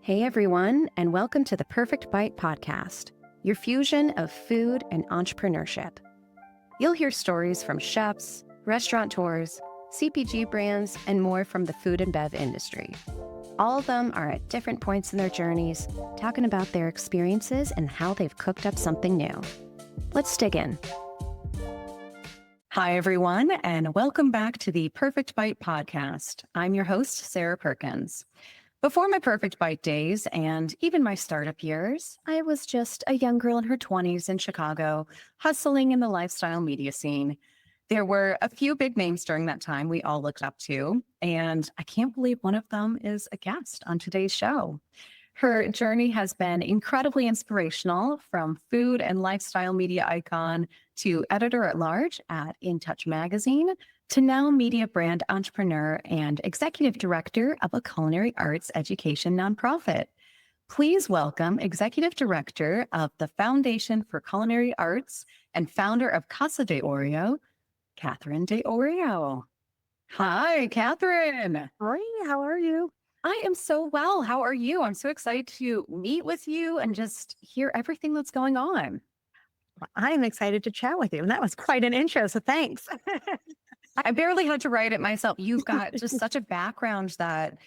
Hey everyone, and welcome to the Perfect Bite podcast, your fusion of food and entrepreneurship. You'll hear stories from chefs, restaurateurs, CPG brands, and more from the food and bev industry. All of them are at different points in their journeys, talking about their experiences and how they've cooked up something new. Let's dig in. Hi everyone, and welcome back to the Perfect Bite podcast. I'm your host, Sarah Perkins. Before my Perfect Bite days and even my startup years, I was just a young girl in her 20s in Chicago, hustling in the lifestyle media scene. There were a few big names during that time we all looked up to, and I can't believe one of them is a guest on today's show. Her journey has been incredibly inspirational, from food and lifestyle media icon to editor-at-large at In Touch magazine, to now media brand entrepreneur and executive director of a culinary arts education nonprofit. Please welcome Executive Director of the Foundation for Culinary Arts and founder of Casa De Orio, Catherine De Orio. Hi, Catherine. Hi, how are you? I am so well. How are you? I'm so excited to meet with you and just hear everything that's going on. I'm excited to chat with you. And that was quite an intro, so thanks. I barely had to write it myself. You've got just such a background that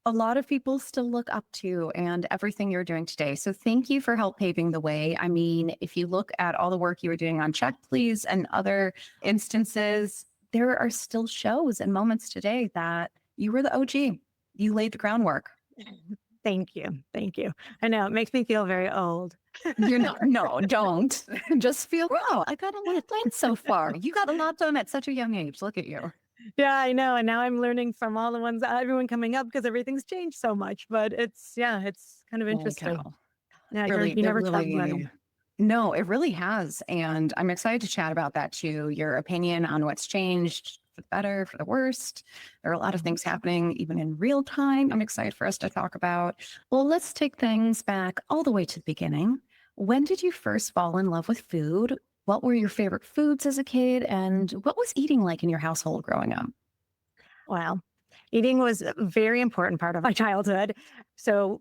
a lot of people still look up to and everything you're doing today. So thank you for help paving the way. I mean, if you look at all the work you were doing on Check Please and other instances, there are still shows and moments today that you were the OG. You laid the groundwork. Thank you. Thank you. I know it makes me feel very old. You're not, no, don't. Just feel, wow, I got a lot done so far. You got a lot done at such a young age. Look at you. Yeah, I know. And now I'm learning from all the ones, everyone coming up because everything's changed so much. But it's kind of Holy interesting. cow. Yeah, Really, you it never stop learning. really, no, it really has. And I'm excited to chat about that too. Your opinion on what's changed for the better, for the worst. There are a lot of things happening even in real time. I'm excited for us to talk about. Well, let's take things back all the way to the beginning. When did you first fall in love with food? What were your favorite foods as a kid? And what was eating like in your household growing up? Wow. Eating was a very important part of my childhood. So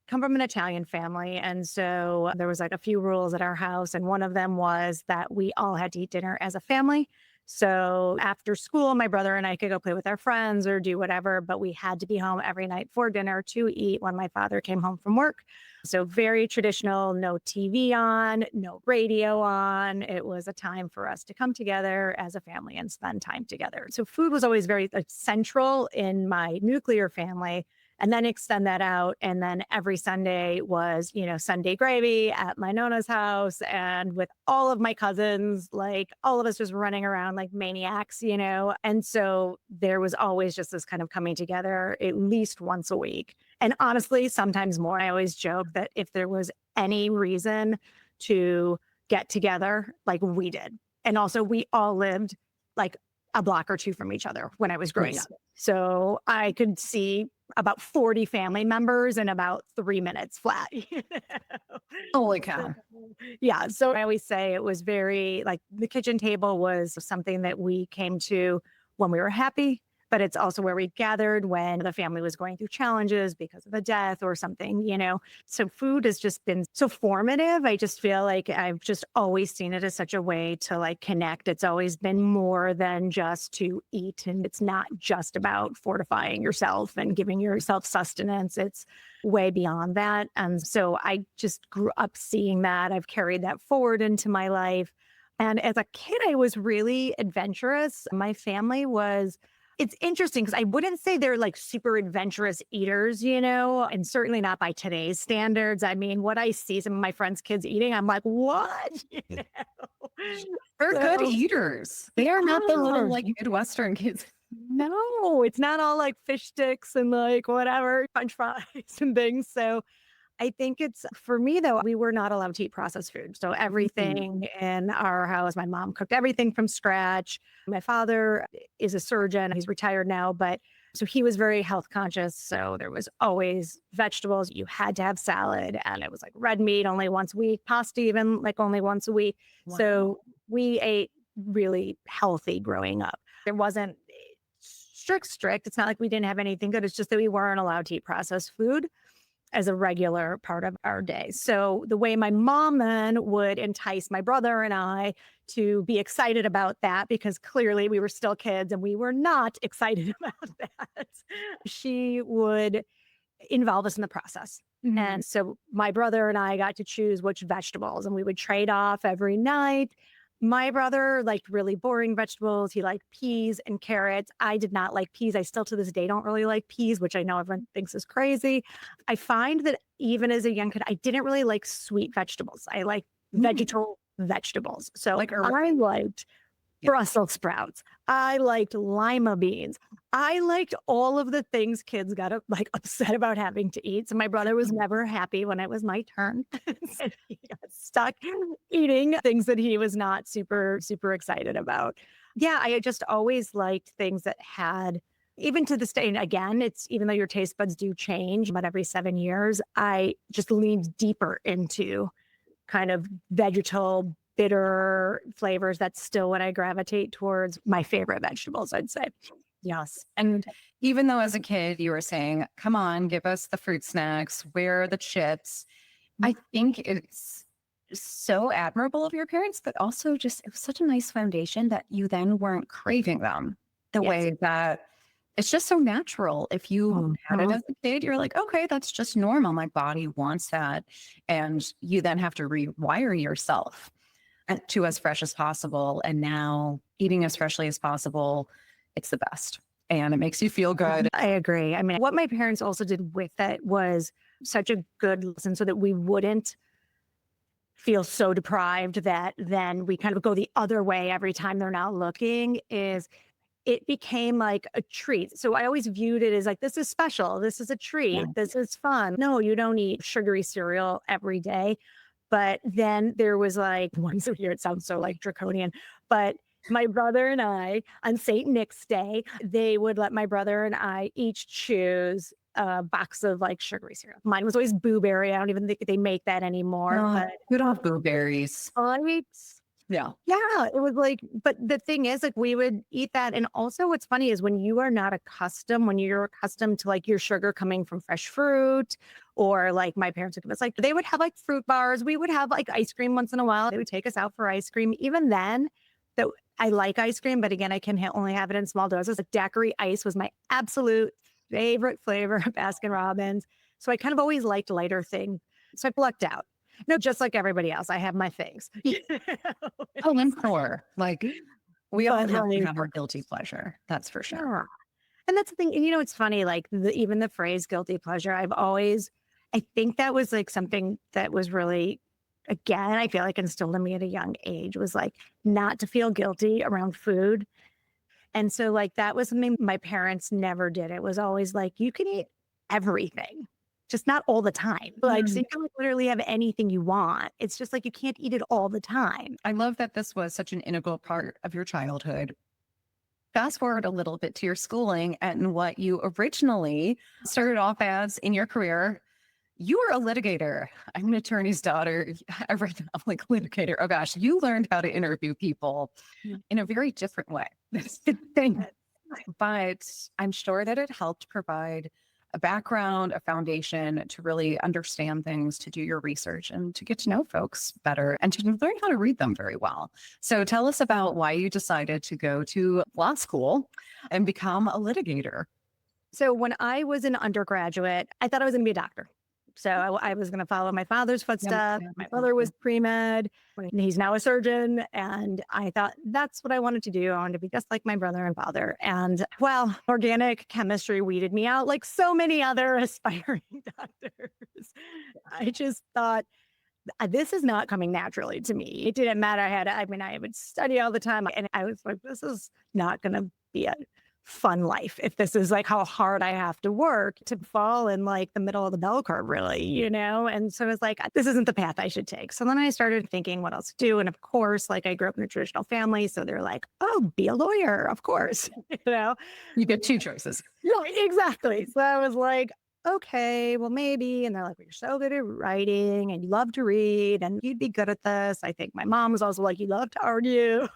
come from an Italian family. And so there was like a few rules at our house. And one of them was that we all had to eat dinner as a family. So after school, my brother and I could go play with our friends or do whatever, but we had to be home every night for dinner to eat when my father came home from work. So very traditional, no TV on, no radio on. It was a time for us to come together as a family and spend time together. So food was always very central in my nuclear family. And then extend that out. And then every Sunday was, Sunday gravy at my Nona's house. And with all of my cousins, like all of us just running around like maniacs, And so there was always just this kind of coming together at least once a week. And honestly, sometimes more. I always joke that if there was any reason to get together, like we did. And also we all lived like a block or two from each other when I was growing up. So I could see about 40 family members in about 3 minutes flat. Holy cow. Yeah. So I always say it was very like the kitchen table was something that we came to when we were happy, but it's also where we gathered when the family was going through challenges because of a death or something. So food has just been so formative. I just feel like I've just always seen it as such a way to like connect. It's always been more than just to eat. And it's not just about fortifying yourself and giving yourself sustenance. It's way beyond that. And so I just grew up seeing that. I've carried that forward into my life. And as a kid, I was really adventurous. My family was It's interesting because I wouldn't say they're like super adventurous eaters, and certainly not by today's standards. I mean, what I see some of my friends' kids eating, I'm like, what? They're good eaters. They are not the little Yeah. like Midwestern kids. No, it's not all like fish sticks and like whatever, French fries and things. So I think it's for me, though, we were not allowed to eat processed food. So everything in our house, my mom cooked everything from scratch. My father is a surgeon. He's retired now, but so he was very health conscious. So there was always vegetables. You had to have salad, and it was like red meat only once a week, pasta even like only once a week. Wow. So we ate really healthy growing up. There wasn't strict. It's not like we didn't have anything good. It's just that we weren't allowed to eat processed food. as a regular part of our day. So the way my mom then would entice my brother and I to be excited about that, because clearly we were still kids and we were not excited about that, she would involve us in the process. And so my brother and I got to choose which vegetables, and we would trade off every night. My brother liked really boring vegetables. He liked peas and carrots. I did not like peas. I still to this day don't really like peas, which I know everyone thinks is crazy. I find that even as a young kid, I didn't really like sweet vegetables. I like vegetal vegetables. So Like I liked Brussels sprouts. I liked lima beans. I liked all of the things kids got like upset about having to eat. So my brother was never happy when it was my turn. And he got stuck eating things that he was not super, super excited about. Yeah, I just always liked things that had, even to this day, and again, it's even though your taste buds do change, but every 7 years, I just leaned deeper into kind of vegetal, bitter flavors. That's still what I gravitate towards. My favorite vegetables, I'd say. Yes. And even though as a kid you were saying, come on, give us the fruit snacks, where are the chips? I think it's so admirable of your parents, but also just it was such a nice foundation that you then weren't craving them the Yes. way that it's just so natural. If you had it as a kid, you're like, okay, that's just normal. My body wants that. And you then have to rewire yourself to as fresh as possible. And now eating as freshly as possible, it's the best. And it makes you feel good. I agree. I mean, what my parents also did with it was such a good lesson so that we wouldn't feel so deprived that then we kind of go the other way every time they're not looking, is it became like a treat. So I always viewed it as like, this is special. This is a treat. Yeah. This is fun. No, you don't eat sugary cereal every day. But then there was like once a year, it sounds so like draconian, but my brother and I on St. Nick's Day, they would let my brother and I each choose a box of like sugary cereal. Mine was always Boo Berry. I don't even think they make that anymore. No, But you don't have blueberries. I Yeah. yeah, it was like, but the thing is, like, we would eat that. And also, what's funny is when you are not accustomed, when you're accustomed to like your sugar coming from fresh fruit, or like my parents would give us, like, they would have like fruit bars. We would have like ice cream once in a while. They would take us out for ice cream. Even then, that I like ice cream, but again, I can only have it in small doses. Like daiquiri ice was my absolute favorite flavor of Baskin Robbins. So I kind of always liked lighter things. So I lucked out. No, just like everybody else, I have my things. Oh, and sure. Like we all But, have to like, have our guilty pleasure. That's for sure. yeah. And that's the thing. And it's funny, like even the phrase guilty pleasure, I think that was like something that was really, again, I feel like instilled in me at a young age, was like not to feel guilty around food. And so, like, that was something my parents never did. It was always like, you can eat everything, just not all the time. Like, so you can like, literally have anything you want. It's just like you can't eat it all the time. I love that this was such an integral part of your childhood. Fast forward a little bit to your schooling and what you originally started off as in your career. You were a litigator. I'm an attorney's daughter. I read that. I'm like, litigator. Oh gosh, you learned how to interview people in a very different way. That's the thing. But I'm sure that it helped provide a background, a foundation to really understand things, to do your research and to get to know folks better and to learn how to read them very well. So tell us about why you decided to go to law school and become a litigator. So when I was an undergraduate, I thought I was going to be a doctor. So I was going to follow my father's footsteps. My father was pre-med. And he's now a surgeon. And I thought that's what I wanted to do. I wanted to be just like my brother and father. And well, organic chemistry weeded me out like so many other aspiring doctors. I just thought, this is not coming naturally to me. It didn't matter. I would study all the time. And I was like, this is not going to be a fun life if this is like how hard I have to work to fall in like the middle of the bell curve, really, And so I was like, this isn't the path I should take. So then I started thinking what else to do. And of course, like I grew up in a traditional family. So they're like, oh, be a lawyer, of course, You get two choices. Yeah, exactly. So I was like, okay, well, maybe. And they're like, well, you're so good at writing and you love to read and you'd be good at this. I think my mom was also like, you love to argue.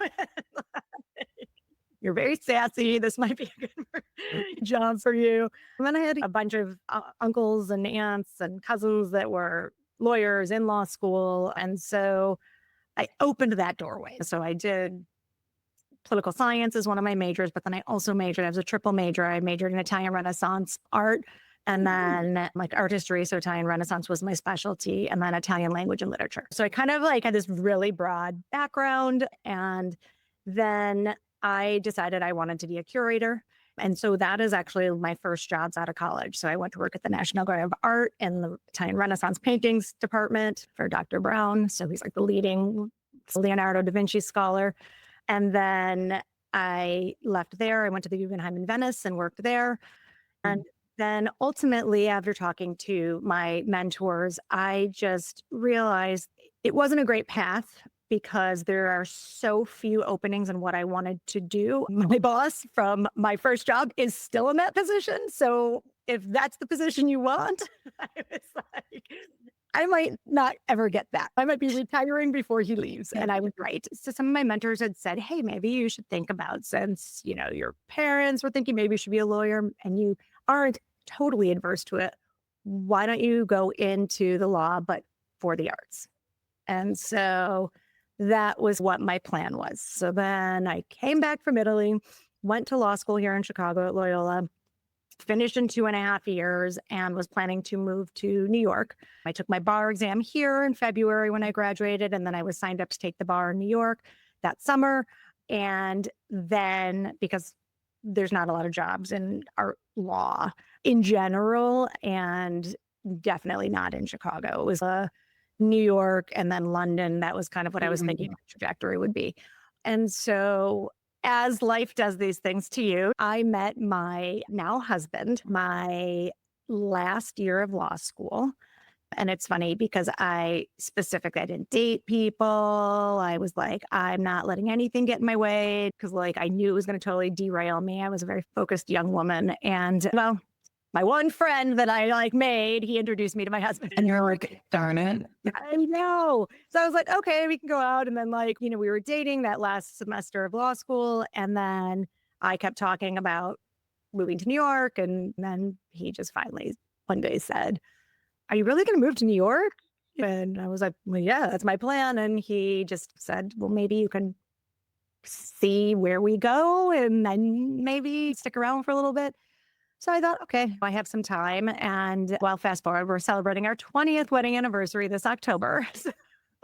you're very sassy. This might be a good job for you. And then I had a bunch of uncles and aunts and cousins that were lawyers in law school. And so I opened that doorway. So I did political science as one of my majors, but then I also majored, I was a triple major. I majored in Italian Renaissance art and then like art history. So Italian Renaissance was my specialty, and then Italian language and literature. So I kind of like had this really broad background. And then I decided I wanted to be a curator. And so that is actually my first jobs out of college. So I went to work at the National Gallery of Art in the Italian Renaissance paintings department for Dr. Brown. So he's like the leading Leonardo da Vinci scholar. And then I left there. I went to the Guggenheim in Venice and worked there. And then ultimately, after talking to my mentors, I just realized it wasn't a great path because there are so few openings in what I wanted to do. My boss from my first job is still in that position. So if that's the position you want, I was like, I might not ever get that. I might be retiring before he leaves. And I was right. So some of my mentors had said, hey, maybe you should think about, since, your parents were thinking maybe you should be a lawyer and you aren't totally adverse to it, why don't you go into the law, but for the arts? And so that was what my plan was. So then I came back from Italy, went to law school here in Chicago at Loyola, finished in 2.5 years, and was planning to move to New York. I took my bar exam here in February when I graduated, and then I was signed up to take the bar in New York that summer. And then because there's not a lot of jobs in art law in general, and definitely not in Chicago, it was New York and then London. That was kind of what I was thinking my trajectory would be. And so as life does these things to you, I met my now husband my last year of law school. And it's funny because I didn't date people. I was like, I'm not letting anything get in my way because like I knew it was going to totally derail me. I was a very focused young woman. And well, my one friend that I made, he introduced me to my husband. And you're like, darn it. I know. So I was like, okay, we can go out. And then we were dating that last semester of law school. And then I kept talking about moving to New York. And then he just finally one day said, are you really going to move to New York? And I was like, well, yeah, that's my plan. And he just said, well, maybe you can see where we go and then maybe stick around for a little bit. So I thought, okay, I have some time. And fast forward, we're celebrating our 20th wedding anniversary this October.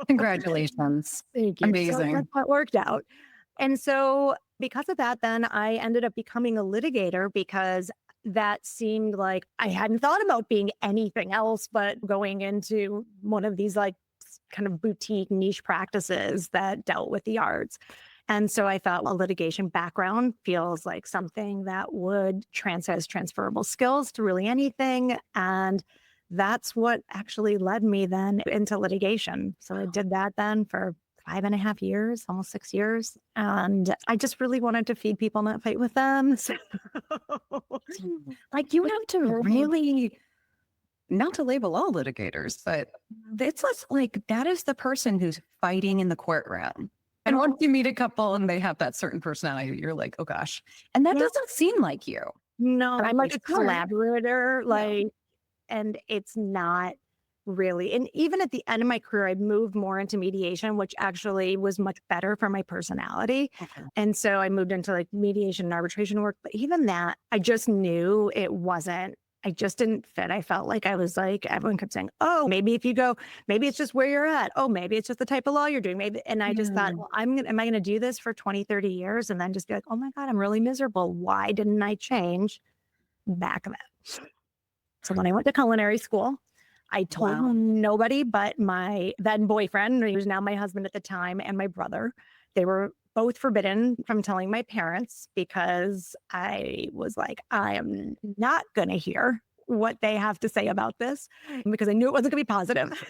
Congratulations. Thank you. Amazing. So that worked out. And so because of that, then I ended up becoming a litigator because that seemed like I hadn't thought about being anything else but going into one of these kind of boutique niche practices that dealt with the arts. And so I thought a litigation background feels like something that would has transferable skills to really anything. And that's what actually led me then into litigation. So I did that then for 5.5 years, almost 6 years. And I just really wanted to feed people, not fight with them. So you have to really, not to label all litigators, but it's like that is the person who's fighting in the courtroom. And once you meet a couple and they have that certain personality, you're like, oh gosh. And that doesn't seem like you. No, I'm like a collaborator, and it's not really. And even at the end of my career, I moved more into mediation, which actually was much better for my personality. Okay. And so I moved into mediation and arbitration work. But even that, I just knew I just didn't fit. I felt like I was everyone kept saying, oh, maybe if you go, maybe it's just where you're at. Oh, maybe it's just the type of law you're doing. Maybe. And I just thought, well, am I going to do this for 20, 30 years and then just be like, oh my God, I'm really miserable. Why didn't I change back then? So when I went to culinary school, I told nobody but my then boyfriend, who was now my husband at the time, and my brother. They were both forbidden from telling my parents because I was like, I am not going to hear what they have to say about this because I knew it wasn't going to be positive.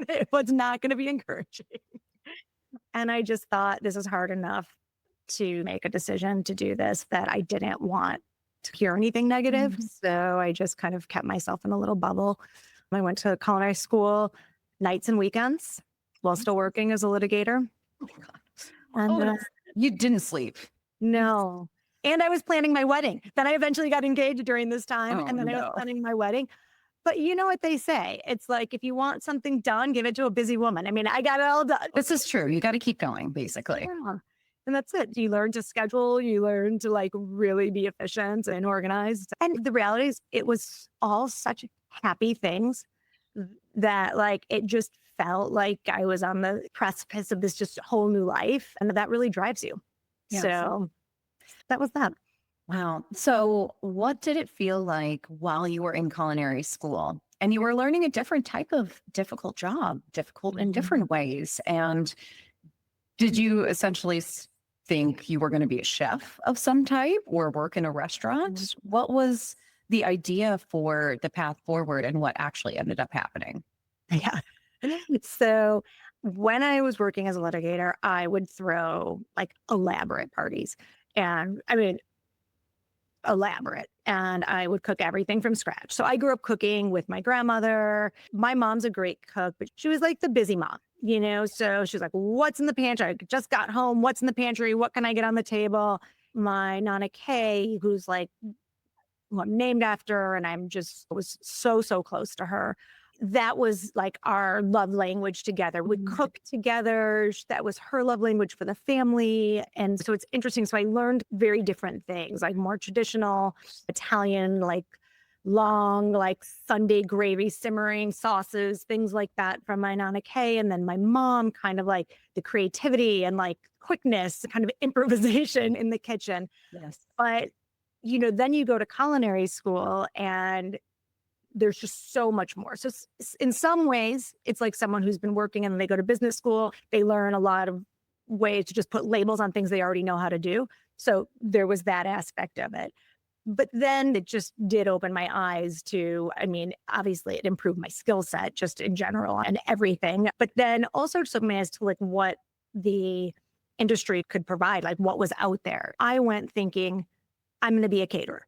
It was not going to be encouraging. And I just thought this is hard enough to make a decision to do this that I didn't want to hear anything negative. Mm-hmm. So I just kind of kept myself in a little bubble. I went to culinary school nights and weekends while still working as a litigator. Oh my God. And you didn't sleep. No. And I was planning my wedding. Then I eventually got engaged during this time. Oh, And then I was no. planning my wedding. But you know what they say? It's like, if you want something done, give it to a busy woman. I mean, I got it all done. This is true. You got to keep going, basically. Yeah. And that's it. You learn to schedule, you learn to like really be efficient and organized. And the reality is, it was all such happy things that like it just felt like I was on the precipice of this just whole new life. And that really drives you. Yes. So that was that. Wow. So, what did it feel like while you were in culinary school and you were learning a different type of difficult job, difficult in different ways? And did you essentially think you were going to be a chef of some type or work in a restaurant? What was the idea for the path forward and what actually ended up happening? Yeah. So when I was working as a litigator, I would throw like elaborate parties. And I mean, elaborate. And I would cook everything from scratch. So I grew up cooking with my grandmother. My mom's a great cook, but she was like the busy mom, you know? So she's like, what's in the pantry? I just got home. What's in the pantry? What can I get on the table? My Nana Kay, who's like, who I'm named after, and I'm just was so close to her. That was like our love language together. We'd cook together. That was her love language for the family. And so it's interesting. So I learned very different things, like more traditional Italian, like long, like Sunday gravy, simmering sauces, things like that from my Nana Kay. And then my mom, kind of like the creativity and like quickness, kind of improvisation in the kitchen. Yes. But you know, then you go to culinary school and there's just so much more. So in some ways, it's like someone who's been working and they go to business school, they learn a lot of ways to just put labels on things they already know how to do. So there was that aspect of it. But then it just did open my eyes to, I mean, obviously it improved my skill set just in general and everything. But then also took me as to like what the industry could provide, like what was out there. I went thinking, I'm going to be a caterer.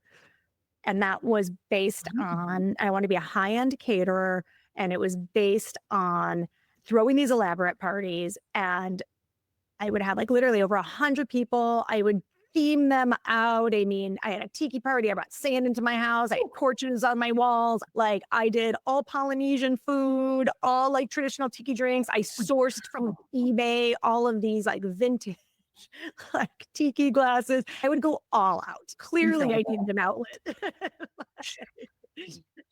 And that was based on, I want to be a high-end caterer. And it was based on throwing these elaborate parties. And I would have like literally over 100 people. I would theme them out. I mean, I had a tiki party. I brought sand into my house. I had portraits on my walls. Like I did all Polynesian food, all like traditional tiki drinks. I sourced from eBay all of these like vintage like tiki glasses. I would go all out. Clearly, I needed an outlet.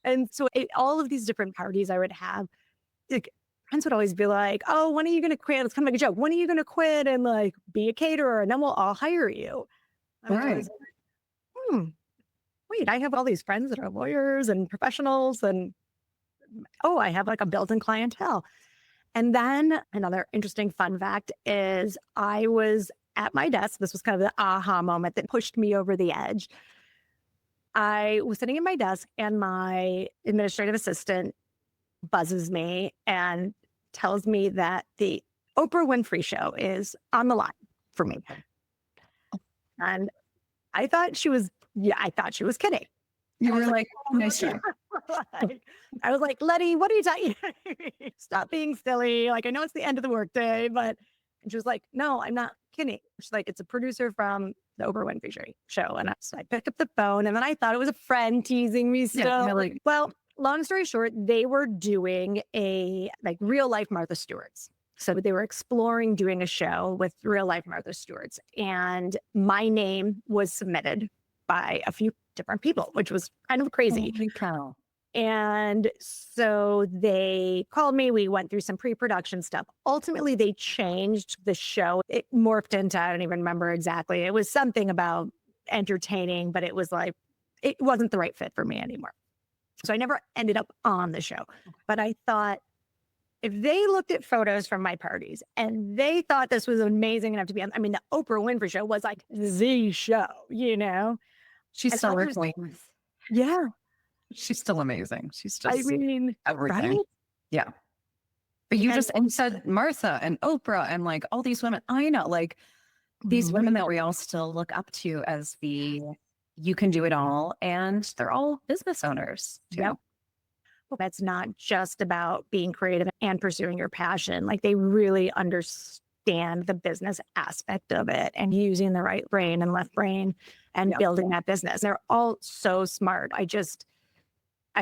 And so all of these different parties I would have, like, friends would always be like, oh, when are you going to quit? It's kind of like a joke. When are you going to quit and like be a caterer? And then we'll all hire you. I was always like, wait, I have all these friends that are lawyers and professionals. And oh, I have like a built-in clientele. And then another interesting fun fact is I was at my desk. This was kind of the aha moment that pushed me over the edge. I was sitting at my desk and my administrative assistant buzzes me and tells me that the Oprah Winfrey show is on the line for me. And I thought she was kidding. You were like, nice try. I was like, Letty, what are you talking? Stop being silly. Like, I know it's the end of the workday, but and she was like, no, I'm not kidding. She's like, it's a producer from the Oprah Winfrey show. And I picked up the phone and then I thought it was a friend teasing me still. Yeah, like, well, long story short, they were doing a like real life Martha Stewart's. So they were exploring doing a show with real life Martha Stewart's. And my name was submitted by a few different people, which was kind of crazy. Holy cow. And so they called me. We went through some pre-production stuff. Ultimately, they changed the show. It morphed into, I don't even remember exactly. It was something about entertaining, but it was like, it wasn't the right fit for me anymore. So I never ended up on the show. But I thought, if they looked at photos from my parties and they thought this was amazing enough to be on, I mean, the Oprah Winfrey show was like the show, you know? She's still working. Yeah. She's still amazing. She's just I mean, everything. right? Yeah. But you just and said Martha and Oprah and like all these women. I know, like these women that we all still look up to as the you can do it all. And they're all business owners. Yep. That's not just about being creative and pursuing your passion. Like they really understood understand the business aspect of it and using the right brain and left brain and building that business. They're all so smart. I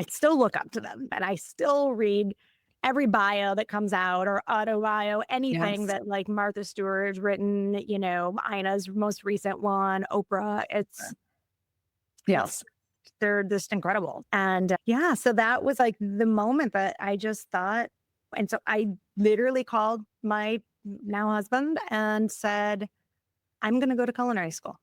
still look up to them, and I still read every bio that comes out or auto bio, anything Yes. that like Martha Stewart's written, Ina's most recent one, Oprah. Yes. They're just incredible. And yeah, so that was like the moment that I just thought. And so I literally called my now husband and said, I'm going to go to culinary school.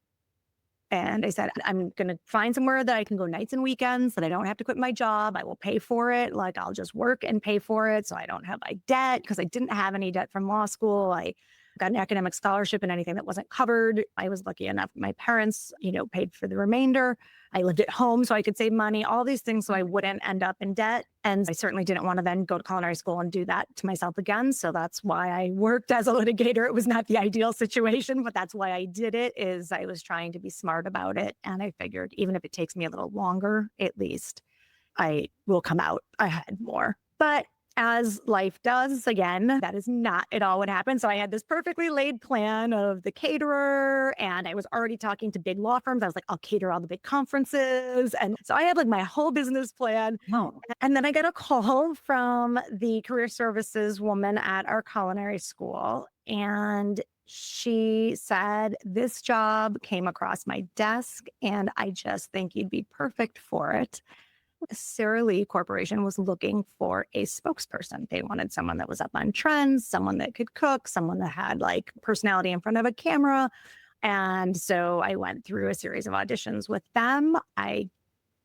And I said, I'm going to find somewhere that I can go nights and weekends, that I don't have to quit my job. I will pay for it. Like I'll just work and pay for it. So I don't have my debt, because I didn't have any debt from law school. I got an academic scholarship, and anything that wasn't covered, I was lucky enough. My parents, paid for the remainder. I lived at home so I could save money, all these things so I wouldn't end up in debt. And I certainly didn't want to then go to culinary school and do that to myself again. So that's why I worked as a litigator. It was not the ideal situation, but that's why I did it. Is I was trying to be smart about it. And I figured, even if it takes me a little longer, at least I will come out ahead more. But as life does, again, that is not at all what happened. So I had this perfectly laid plan of the caterer, and I was already talking to big law firms. I was like, I'll cater all the big conferences. And so I had like my whole business plan. Oh, And then I got a call from the career services woman at our culinary school. And she said, this job came across my desk, and I just think you'd be perfect for it. Sarah Lee Corporation was looking for a spokesperson. They wanted someone that was up on trends, someone that could cook, someone that had like personality in front of a camera. And so I went through a series of auditions with them. I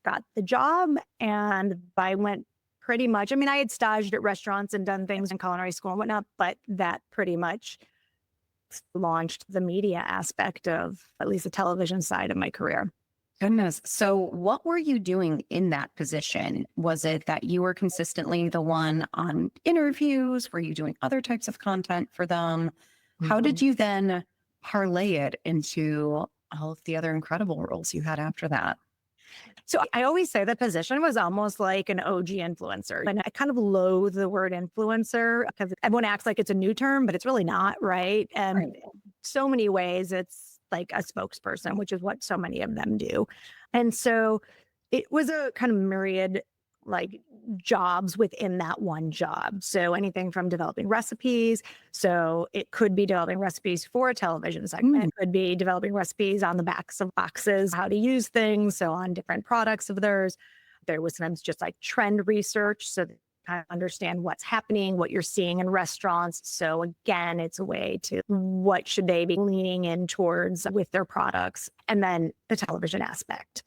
got the job, and I went pretty much, I had staged at restaurants and done things in culinary school and whatnot, but that pretty much launched the media aspect of at least the television side of my career. goodness. So what were you doing in that position? Was it that you were consistently the one on interviews? Were you doing other types of content for them? How did you then parlay it into all of the other incredible roles you had after that? So I always say the position was almost like an OG influencer. And I kind of loathe the word influencer because everyone acts like it's a new term, but it's really not, right? And Right. so many ways it's like a spokesperson, which is what so many of them do. And so it was a kind of myriad like jobs within that one job. So anything from developing recipes. So it could be developing recipes for a television segment. It could be developing recipes on the backs of boxes, how to use things. So on different products of theirs. There was sometimes just like trend research. So that kind of understand what's happening, what you're seeing in restaurants. So again, it's a way to what should they be leaning in towards with their products, and then the television aspect.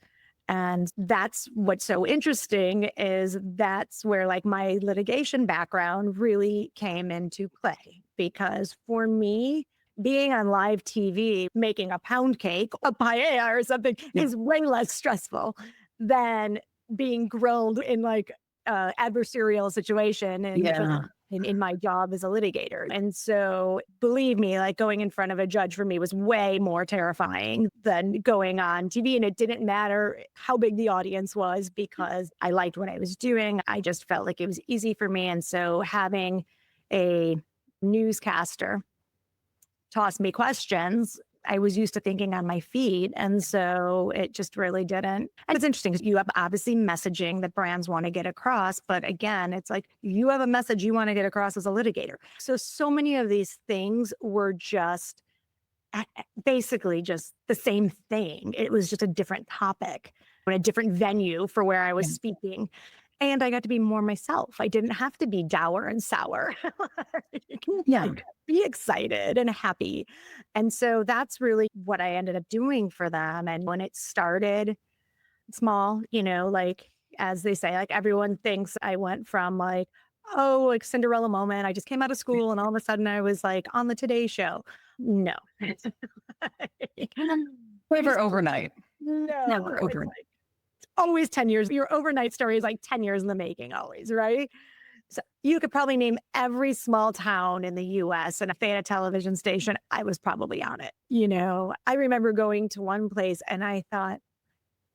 And that's what's so interesting, is that's where like my litigation background really came into play. Because for me, being on live TV, making a pound cake, a paella or something is way less stressful than being grilled in like adversarial situation Yeah. in my job as a litigator. And so believe me, like going in front of a judge for me was way more terrifying than going on TV. And it didn't matter how big the audience was, because I liked what I was doing. I just felt like it was easy for me. And so having a newscaster toss me questions, I was used to thinking on my feet. And so it just really didn't. And it's interesting because you have obviously messaging that brands want to get across. But again, it's like you have a message you want to get across as a litigator. So many of these things were just basically just the same thing. It was just a different topic and a different venue for where I was speaking. And I got to be more myself. I didn't have to be dour and sour. Yeah. I got to be excited and happy. And so that's really what I ended up doing for them. And when it started small, like as they say, like everyone thinks I went from like, oh, like Cinderella moment. I just came out of school and all of a sudden I was like on the Today Show. No. Never overnight. No. Never It's overnight. like always 10 years. Your overnight story is like 10 years in the making, always, right? So you could probably name every small town in the US, and if they had a television station, I was probably on it. I remember going to one place and I thought,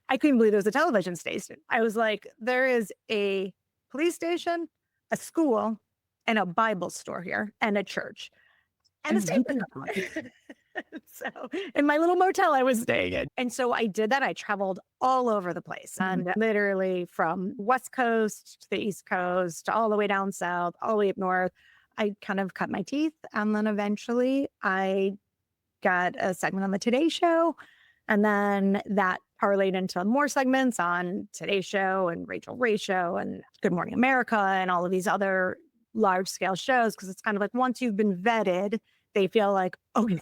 I couldn't believe there was a television station. I was like, there is a police station, a school, and a Bible store here, and a church. and the same thing. So in my little motel I was staying in. And so I did that. I traveled all over the place and literally from West Coast to the East Coast, all the way down south, all the way up north. I kind of cut my teeth. And then eventually I got a segment on the Today Show. And then that parlayed into more segments on Today Show and Rachel Ray Show and Good Morning America and all of these other large scale shows. Cause it's kind of like once you've been vetted, they feel like, okay,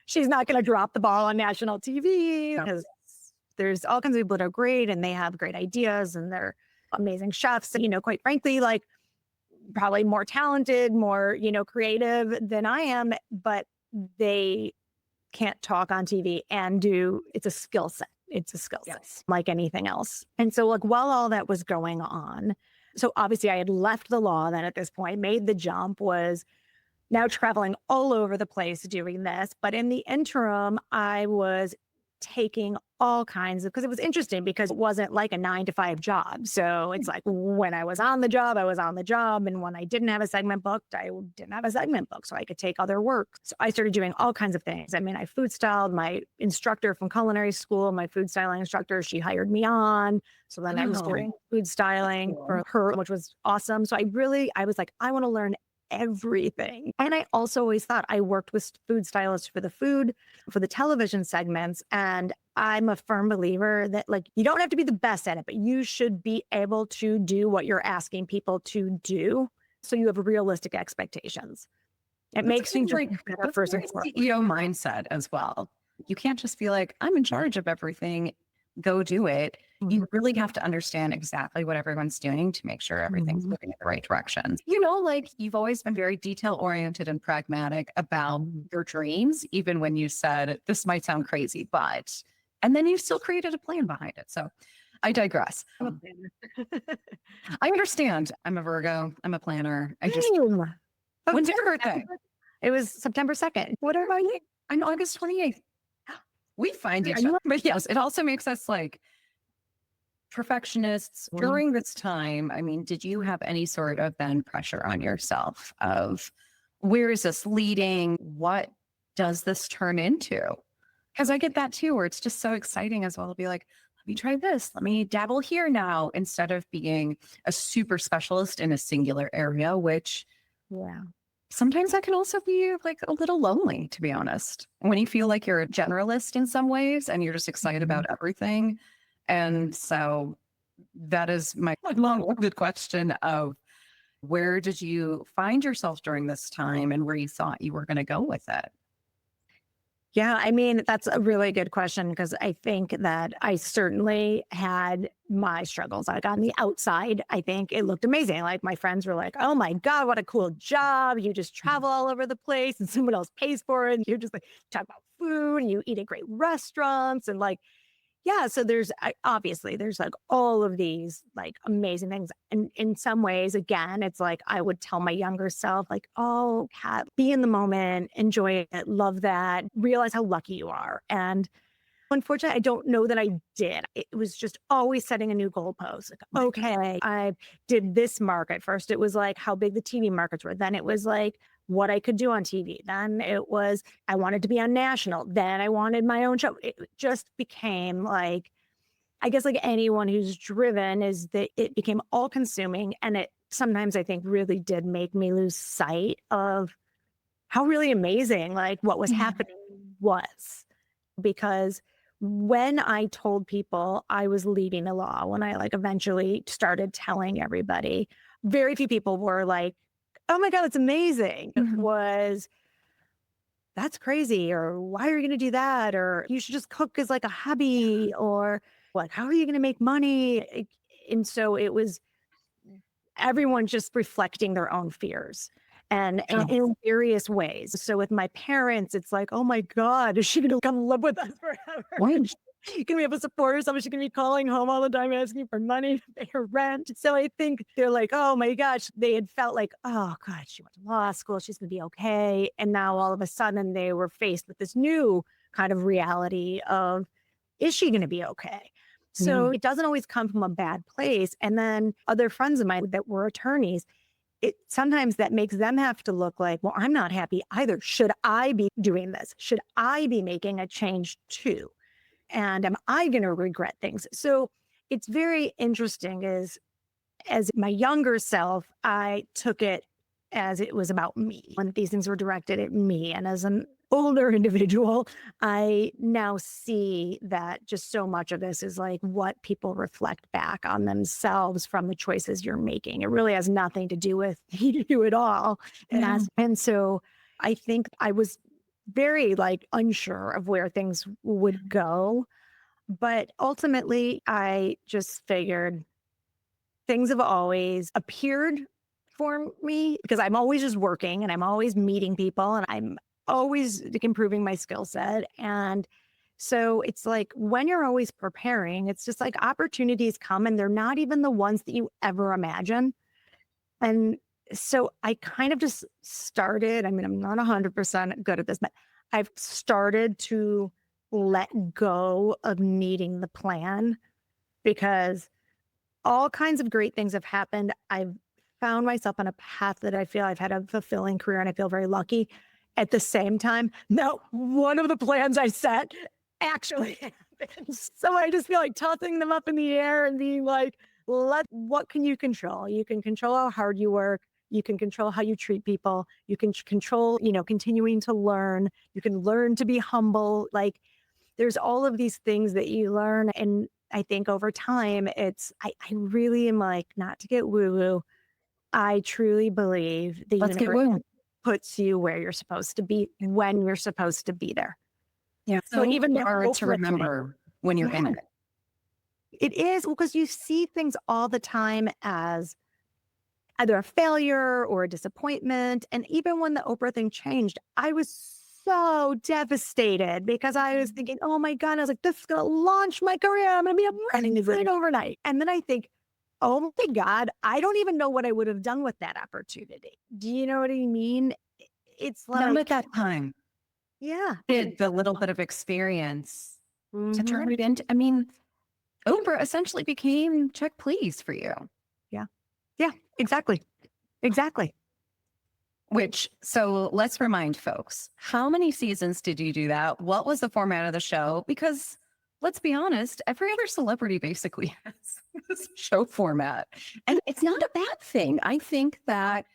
she's not going to drop the ball on national TV because there's all kinds of people that are great and they have great ideas and they're amazing chefs. And, quite frankly, like probably more talented, more, creative than I am, but they can't talk on TV and it's a skill set. It's a skill set like anything else. And so like while all that was going on, so obviously I had left the law then at this point, made the jump, was now traveling all over the place doing this. But in the interim, I was taking all kinds of, because it was interesting because it wasn't like a 9-to-5 job. So it's like when I was on the job, I was on the job. And when I didn't have a segment booked, I didn't have a segment booked. So I could take other work. So I started doing all kinds of things. I mean, I food styled. My instructor from culinary school, my food styling instructor, she hired me on. So then I was doing food styling for her, which was awesome. So I was like, I want to learn everything. And I also always thought I worked with food stylists for the television segments. And I'm a firm believer that like, you don't have to be the best at it, but you should be able to do what you're asking people to do. So you have realistic expectations. It makes things like better for CEO mindset as well. You can't just be like, I'm in charge of everything. Go do it. You really have to understand exactly what everyone's doing to make sure everything's moving in the right direction. Like you've always been very detail oriented and pragmatic about your dreams, even when you said this might sound crazy, and then you still created a plan behind it. So I digress. I understand. I'm a Virgo. I'm a planner. When's your birthday? It was September 2nd. What about you? I'm August 28th. We find each other. But yes, it also makes us like perfectionists during this time. I mean, did you have any sort of then pressure on yourself of where is this leading? What does this turn into? Because I get that too, where it's just so exciting as well to be like, let me try this. Let me dabble here now, instead of being a super specialist in a singular area, which sometimes that can also be like a little lonely, to be honest. When you feel like you're a generalist in some ways and you're just excited about everything. And so that is my long-winded question of where did you find yourself during this time and where you thought you were going to go with it? Yeah, I mean, that's a really good question because I think that I certainly had my struggles. Like on the outside, I think it looked amazing. Like my friends were like, oh my God, what a cool job. You just travel all over the place and someone else pays for it. And you're just like, talk about food and you eat at great restaurants and like, yeah, so obviously there's like all of these like amazing things. And in some ways, again, it's like I would tell my younger self like, oh, Kat, be in the moment, enjoy it, love that, realize how lucky you are. And unfortunately, I don't know that I did. It was just always setting a new goalpost. Like, okay, I did this market. First, it was like how big the TV markets were. Then it was like what I could do on TV. Then it was, I wanted to be on national. Then I wanted my own show. It just became like, I guess like anyone who's driven is that it became all consuming. And it sometimes I think really did make me lose sight of how really amazing like what was happening was. Because when I told people I was leaving the law, when I like eventually started telling everybody, very few people were like, oh my God, that's amazing. It was, that's crazy. Or why are you going to do that? Or you should just cook as like a hobby. Or like, how are you going to make money? And so it was everyone just reflecting their own fears. And in various ways. So with my parents, it's like, oh my God, is she going to come live with us forever? Can we have a support or something? She's going to be calling home all the time asking for money to pay her rent. So I think they're like, oh my gosh, they had felt like, oh God, she went to law school. She's going to be okay. And now all of a sudden they were faced with this new kind of reality of, is she going to be okay? So it doesn't always come from a bad place. And then other friends of mine that were attorneys, it sometimes that makes them have to look like, well, I'm not happy either. Should I be doing this? Should I be making a change too? And am I going to regret things? So it's very interesting is as my younger self, I took it as it was about me when these things were directed at me. And as an older individual, I now see that just so much of this is like what people reflect back on themselves from the choices you're making. It really has nothing to do with you at all. Yeah. And so I think I was very like unsure of where things would go. But ultimately, I just figured things have always appeared for me because I'm always just working and I'm always meeting people and I'm always improving my skill set. And so it's like when you're always preparing, it's just like opportunities come and they're not even the ones that you ever imagine. And so I kind of just started, I mean, I'm not 100% good at this, but I've started to let go of needing the plan because all kinds of great things have happened. I've found myself on a path that I feel I've had a fulfilling career and I feel very lucky. At the same time, no, one of the plans I set actually happens. So I just feel like tossing them up in the air and being like, what can you control? You can control how hard you work. You can control how you treat people. You can control, continuing to learn. You can learn to be humble. Like there's all of these things that you learn. And I think over time, I really am like, not to get woo woo. I truly believe the Let's get universe woo. puts you where you're supposed to be when you're supposed to be there. Yeah. So even the hard to Oprah thing, remember when you're in yeah, it. it is because you see things all the time as either a failure or a disappointment. And even when the Oprah thing changed, I was so devastated because I was thinking, oh my God, I was like, this is going to launch my career. I'm going to be up running this thing overnight. And then I think, oh my God, I don't even know what I would have done with that opportunity. Do you know what I mean? It's Not at like, that time. yeah. Did the little bit of experience to Mhm. turn it into, I mean, Oprah essentially became check please for you. Yeah. Yeah, exactly. Exactly. Which, so let's remind folks, how many seasons did you do that? What was the format of the show? Because let's be honest, every other celebrity basically has this show format. And it's not a bad thing. I think that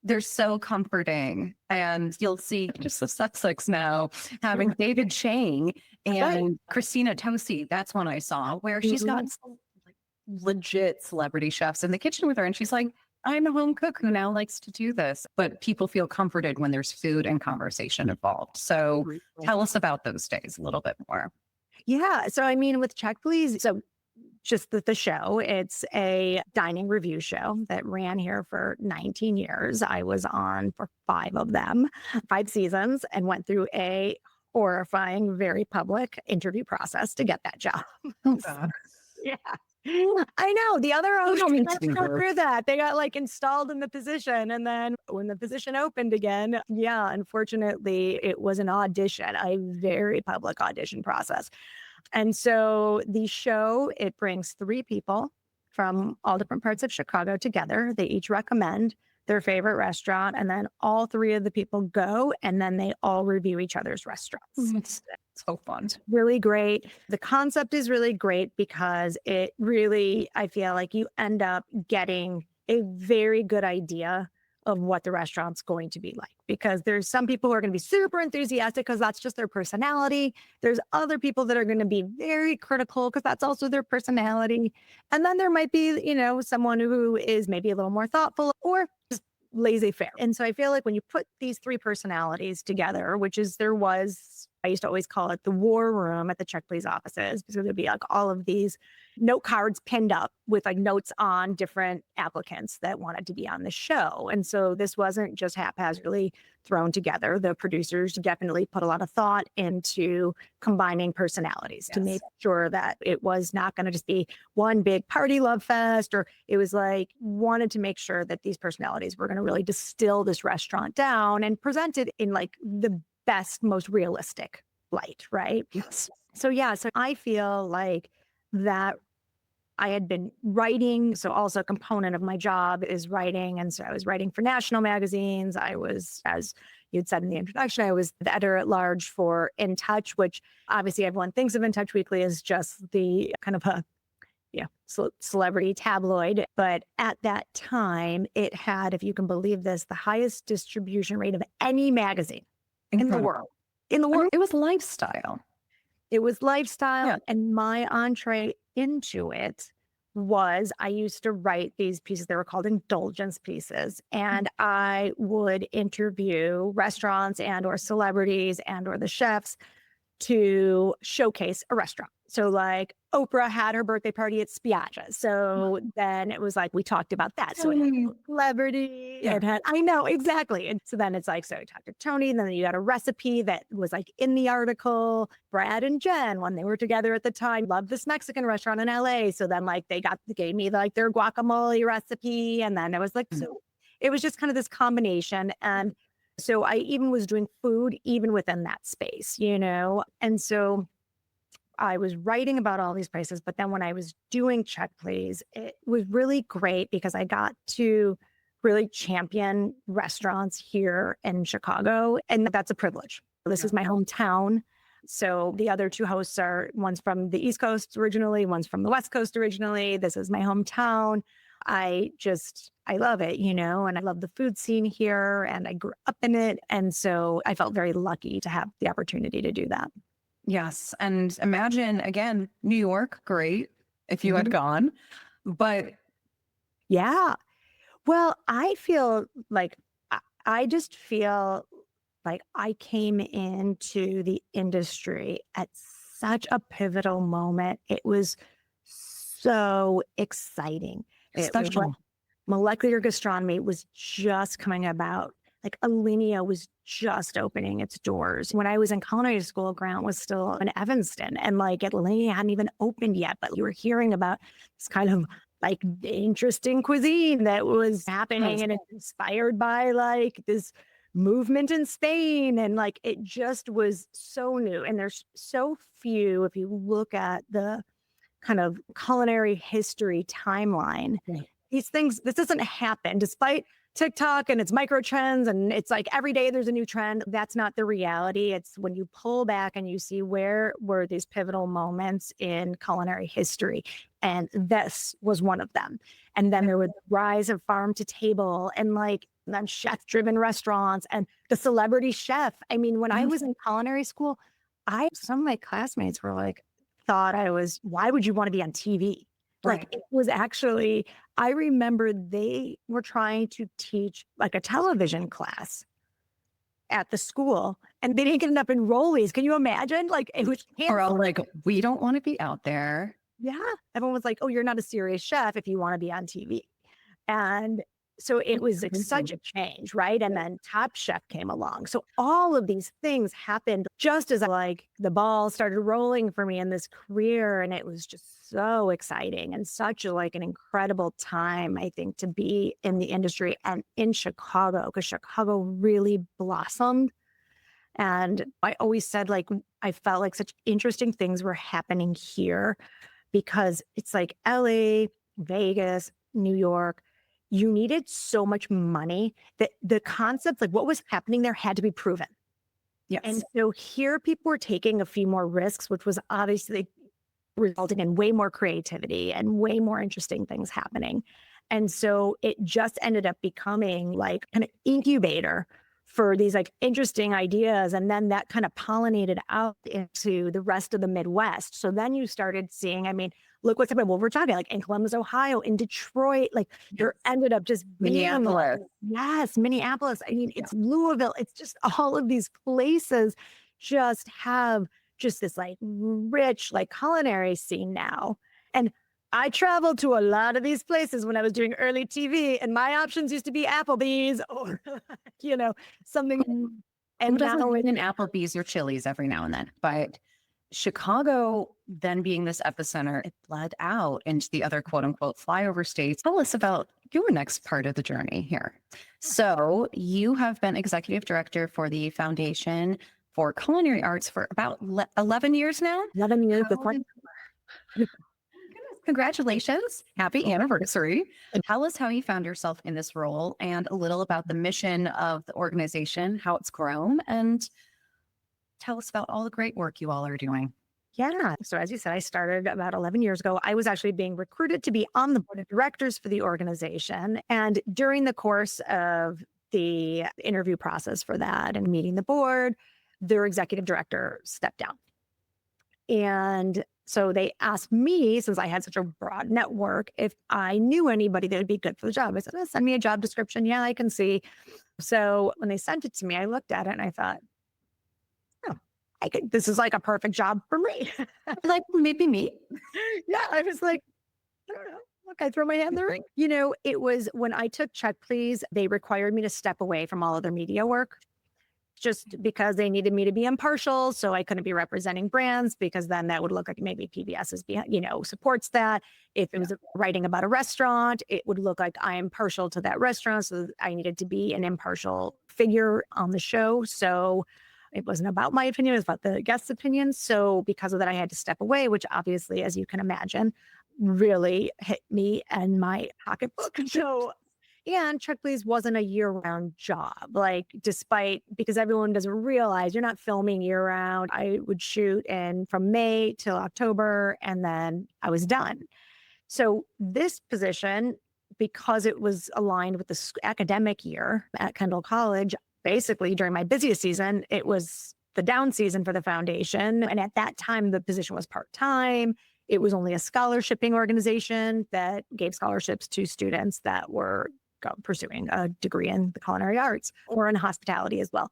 they're so comforting. And you'll see just the Sussex now having David Chang Right. and Christina Tosi. That's one I saw where she's got Mhm. some like, legit celebrity chefs in the kitchen with her. And she's like, I'm a home cook who now likes to do this. But people feel comforted when there's food and conversation involved. So tell us about those days a little bit more. Yeah. So, I mean, with Check Please, so just the show, it's a dining review show that ran here for 19 years. I was on for 5 of them, 5 seasons, and went through a horrifying, very public interview process to get that job. Oh, God. Yeah. I know. The other You host don't need to didn't be go there. through that. They got like installed in the position. And then when the position opened again, yeah, unfortunately, it was an audition, a very public audition process. And so the show, it brings 3 people from all different parts of Chicago together. They each recommend their favorite restaurant, and then all 3 of the people go, and then they all review each other's restaurants. It's so fun. Really great. The concept is really great because it really, I feel like you end up getting a very good idea of what the restaurant's going to be like. Because there's some people who are going to be super enthusiastic because that's just their personality. There's other people that are going to be very critical because that's also their personality. And then there might be, someone who is maybe a little more thoughtful or just laissez-faire. And so I feel like when you put these 3 personalities together, I used to always call it the war room at the Check Please offices because there'd be like all of these note cards pinned up with like notes on different applicants that wanted to be on the show. And so this wasn't just haphazardly thrown together. The producers definitely put a lot of thought into combining personalities to make sure that it was not going to just be one big party love fest, or it was like wanted to make sure that these personalities were going to really distill this restaurant down and present it in like the best, most realistic light, right? Yes. So yeah, so I feel like that I had been writing. So also a component of my job is writing. And so I was writing for national magazines. I was, as you'd said in the introduction, I was the editor at large for In Touch, which obviously everyone thinks of In Touch Weekly as just the kind of a celebrity tabloid. But at that time, it had, if you can believe this, the highest distribution rate of any magazine in the world. In the world. It was lifestyle. It was lifestyle. Yeah. And my entree into it was I used to write these pieces. They were called indulgence pieces. And I would interview restaurants and or celebrities and or the chefs to showcase a restaurant. So like Oprah had her birthday party at Spiaggia. So then it was like, we talked about that. So it had a celebrity. Yeah. It had, I know, exactly. And so then it's like, so I talked to Tony, and then you got a recipe that was like in the article. Brad and Jen, when they were together at the time, loved this Mexican restaurant in LA. So then like they gave me like their guacamole recipe. And then it was like, so it was just kind of this combination. And so I even was doing food even within that space, And so I was writing about all these places, but then when I was doing Check Please, it was really great because I got to really champion restaurants here in Chicago. And that's a privilege. This is my hometown. So the other two hosts one's from the East Coast originally, one's from the West Coast originally. This is my hometown. I love it, and I love the food scene here and I grew up in it. And so I felt very lucky to have the opportunity to do that. Yes. And imagine, again, New York, great if you had gone, but. Yeah. Well, I feel like, I just feel like I came into the industry at such a pivotal moment. It was so exciting. Molecular gastronomy was just coming about. Like Alinea was just opening its doors. When I was in culinary school, Grant was still in Evanston, and like Alinea hadn't even opened yet, but you were hearing about this kind of like interesting cuisine that was happening, and it's inspired by like this movement in Spain. And like, it just was so new. And there's so few, if you look at the kind of culinary history timeline, these things, this doesn't happen despite TikTok and its micro trends. And it's like every day there's a new trend. That's not the reality. It's when you pull back and you see where were these pivotal moments in culinary history. And this was one of them. And then there was the rise of farm to table and like then chef driven restaurants and the celebrity chef. I mean, when I was in culinary school, some of my classmates were like, why would you want to be on TV? Like it was actually, I remember they were trying to teach like a television class at the school and they didn't get enough enrollees. Can you imagine? Like it was canceled. Or all like, we don't want to be out there. Yeah. Everyone was like, oh, you're not a serious chef if you want to be on TV. And so it was like such a change, right? And then Top Chef came along. So all of these things happened just as like the ball started rolling for me in this career. And it was just so exciting and such like an incredible time, I think, to be in the industry and in Chicago, because Chicago really blossomed. And I always said, like, I felt like such interesting things were happening here because it's like LA, Vegas, New York. You needed so much money that the concept, like what was happening there, had to be proven. Yes. And so here people were taking a few more risks, which was obviously resulting in way more creativity and way more interesting things happening. And so it just ended up becoming like an incubator for these like interesting ideas. And then that kind of pollinated out into the rest of the Midwest. So then you started seeing, I mean, look what's happening. Well, we're talking like in Columbus, Ohio, in Detroit, like there ended up just Minneapolis. Yes, Minneapolis. I mean, it's Louisville. It's just all of these places just have just this like rich like culinary scene now. And I traveled to a lot of these places when I was doing early TV, and my options used to be Applebee's or, something. And who doesn't win an Applebee's or Chili's every now and then? But Chicago, then being this epicenter, it bled out into the other quote unquote flyover states. Tell us about your next part of the journey here. So you have been executive director for the Foundation for Culinary Arts for about 11 years now. 11 years. Congratulations. Happy anniversary. Tell us how you found yourself in this role and a little about the mission of the organization, how it's grown, and tell us about all the great work you all are doing. Yeah. So as you said, I started about 11 years ago. I was actually being recruited to be on the board of directors for the organization. And during the course of the interview process for that and meeting the board, their executive director stepped down. And so they asked me, since I had such a broad network, if I knew anybody that would be good for the job. I said, send me a job description. Yeah, I can see. So when they sent it to me, I looked at it and I thought, oh, this is like a perfect job for me. Like, maybe me. Yeah, I was like, I don't know. Look, I throw my hat in the ring. It was when I took Check Please, they required me to step away from all of their media work just because they needed me to be impartial. So I couldn't be representing brands because then that would look like maybe PBS is, supports that. If it was writing about a restaurant, it would look like I'm partial to that restaurant. So I needed to be an impartial figure on the show. So it wasn't about my opinion, it was about the guest's opinion. So because of that, I had to step away, which obviously, as you can imagine, really hit me and my pocketbook. So, and Check Please wasn't a year-round job, because everyone doesn't realize you're not filming year-round. I would shoot from May till October, and then I was done. So this position, because it was aligned with the academic year at Kendall College, basically during my busiest season, it was the down season for the foundation. And at that time, the position was part-time. It was only a scholarshiping organization that gave scholarships to students that were pursuing a degree in the culinary arts or in hospitality as well.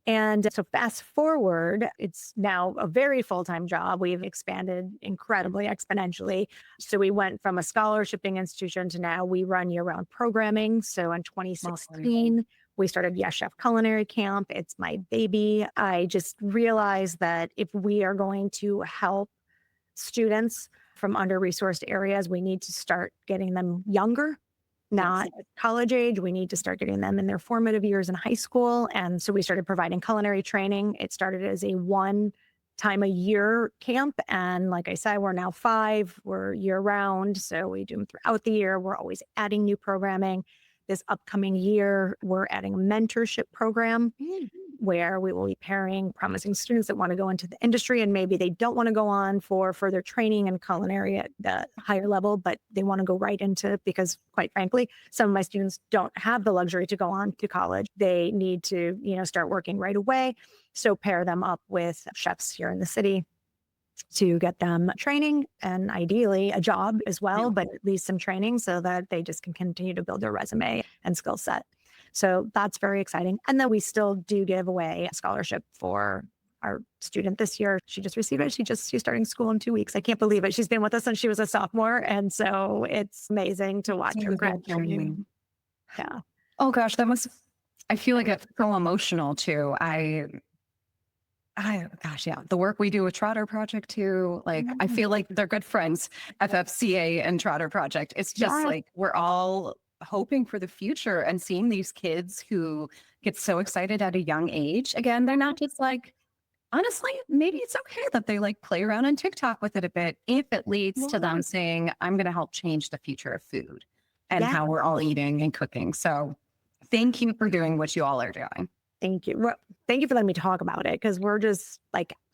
And so fast forward, it's now a very full-time job. We've expanded incredibly exponentially. So we went from a scholarshiping institution to now we run year-round programming. So in 2016, we started Yes Chef Culinary Camp. It's my baby. I just realized that if we are going to help students from under-resourced areas, we need to start getting them younger, not college age. We need to start getting them in their formative years in high school. And so we started providing culinary training. It started as a one-time-a-year camp. And like I said, we're now 5. We're year-round. So we do them throughout the year. We're always adding new programming. This upcoming year, we're adding a mentorship program where we will be pairing promising students that want to go into the industry and maybe they don't want to go on for further training in culinary at the higher level, but they want to go right into, because quite frankly, some of my students don't have the luxury to go on to college. They need to, start working right away. So pair them up with chefs here in the city to get them training and ideally a job as well, but at least some training so that they just can continue to build their resume and skill set. So that's very exciting. And then we still do give away a scholarship for our student this year. She just received it. She's starting school in 2 weeks. I can't believe it. She's been with us since she was a sophomore. And so it's amazing to watch her graduate. Yeah. Oh gosh, I feel like it's so emotional too. The work we do with Trotter Project too, I feel like they're good friends, FFCA and Trotter Project. It's just we're all hoping for the future and seeing these kids who get so excited at a young age. Again, they're not just honestly, maybe it's okay that they play around on TikTok with it a bit if it leads to them saying, I'm going to help change the future of food and how we're all eating and cooking. So thank you for doing what you all are doing. Thank you. Well, thank you for letting me talk about it because we're just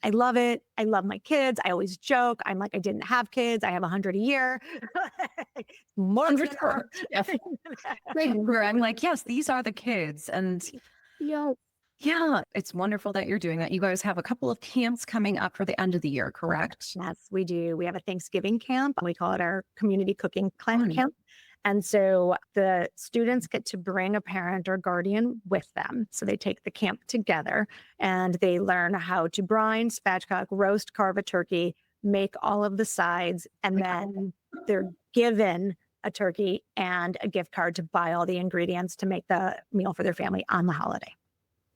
I love it. I love my kids. I always joke. I'm I didn't have kids. I have 100 a year. More than where I'm yes, these are the kids. And yeah, it's wonderful that you're doing that. You guys have a couple of camps coming up for the end of the year, correct? Yes, we do. We have a Thanksgiving camp. We call it our community cooking camp. And so the students get to bring a parent or guardian with them. So they take the camp together and they learn how to brine, spatchcock, roast, carve a turkey, make all of the sides. And then they're given a turkey and a gift card to buy all the ingredients to make the meal for their family on the holiday.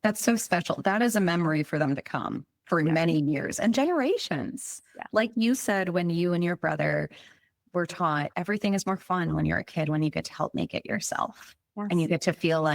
That's so special. That is a memory for them to come for many years and generations. Yeah. Like you said, when you and your brother were taught, everything is more fun when you're a kid, when you get to help make it yourself. Yes. And you get to feel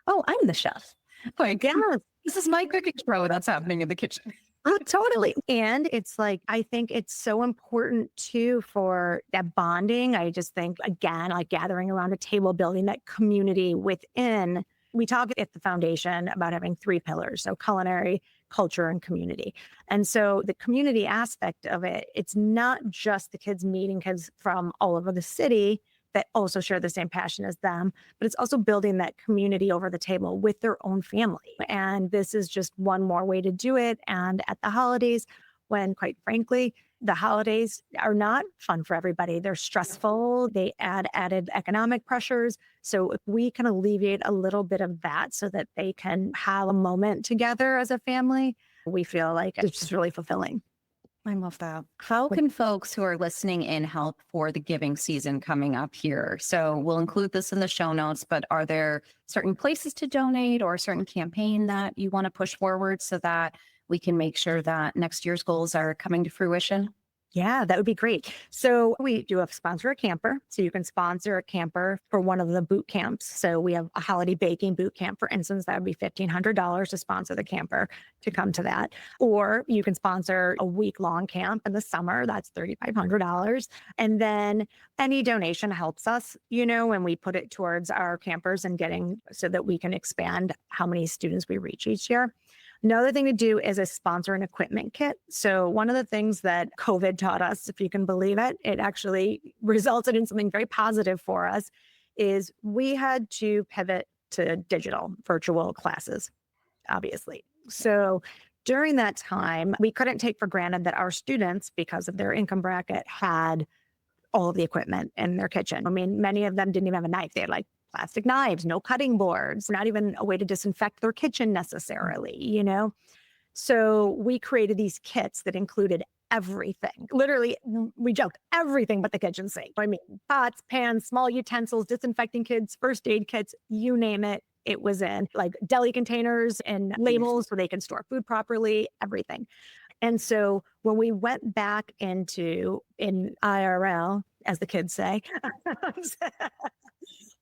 oh, I'm the chef. This is my cooking show that's happening in the kitchen. Oh, totally. And it's like, I think it's so important too for that bonding. I just think, again, like gathering around a table, building that community within. We talk at the foundation about having three pillars. So culinary, culture, and community. And so the community aspect of it, it's not just the kids meeting kids from all over the city that also share the same passion as them, but it's also building that community over the table with their own family. And this is just one more way to do it. And at the holidays, when quite frankly, the holidays are not fun for everybody. They're stressful. They add added economic pressures. So if we can alleviate a little bit of that so that they can have a moment together as a family, we feel like it's just really fulfilling. I love that. How can folks who are listening in help for the giving season coming up here? So we'll include this in the show notes, but are there certain places to donate or a certain campaign that you want to push forward so that we can make sure that next year's goals are coming to fruition? Yeah, that would be great. So we do have sponsor a camper. So you can sponsor a camper for one of the boot camps. So we have a holiday baking boot camp, for instance, that would be $1,500 to sponsor the camper to come to that. Or you can sponsor a week-long camp in the summer. That's $3,500. And then any donation helps us, when we put it towards our campers and getting so that we can expand how many students we reach each year. Another thing to do is a sponsor an equipment kit. So one of the things that COVID taught us, if you can believe it, it actually resulted in something very positive for us, is we had to pivot to digital virtual classes, obviously. So during that time, we couldn't take for granted that our students, because of their income bracket, had all of the equipment in their kitchen. I mean, many of them didn't even have a knife. They had like plastic knives, no cutting boards, not even a way to disinfect their kitchen necessarily. So we created these kits that included everything. Literally, we joked, everything but the kitchen sink. I mean, pots, pans, small utensils, disinfecting kits, first aid kits, you name it, it was in. Like deli containers and labels so they can store food properly, everything. And so when we went back in IRL, as the kids say,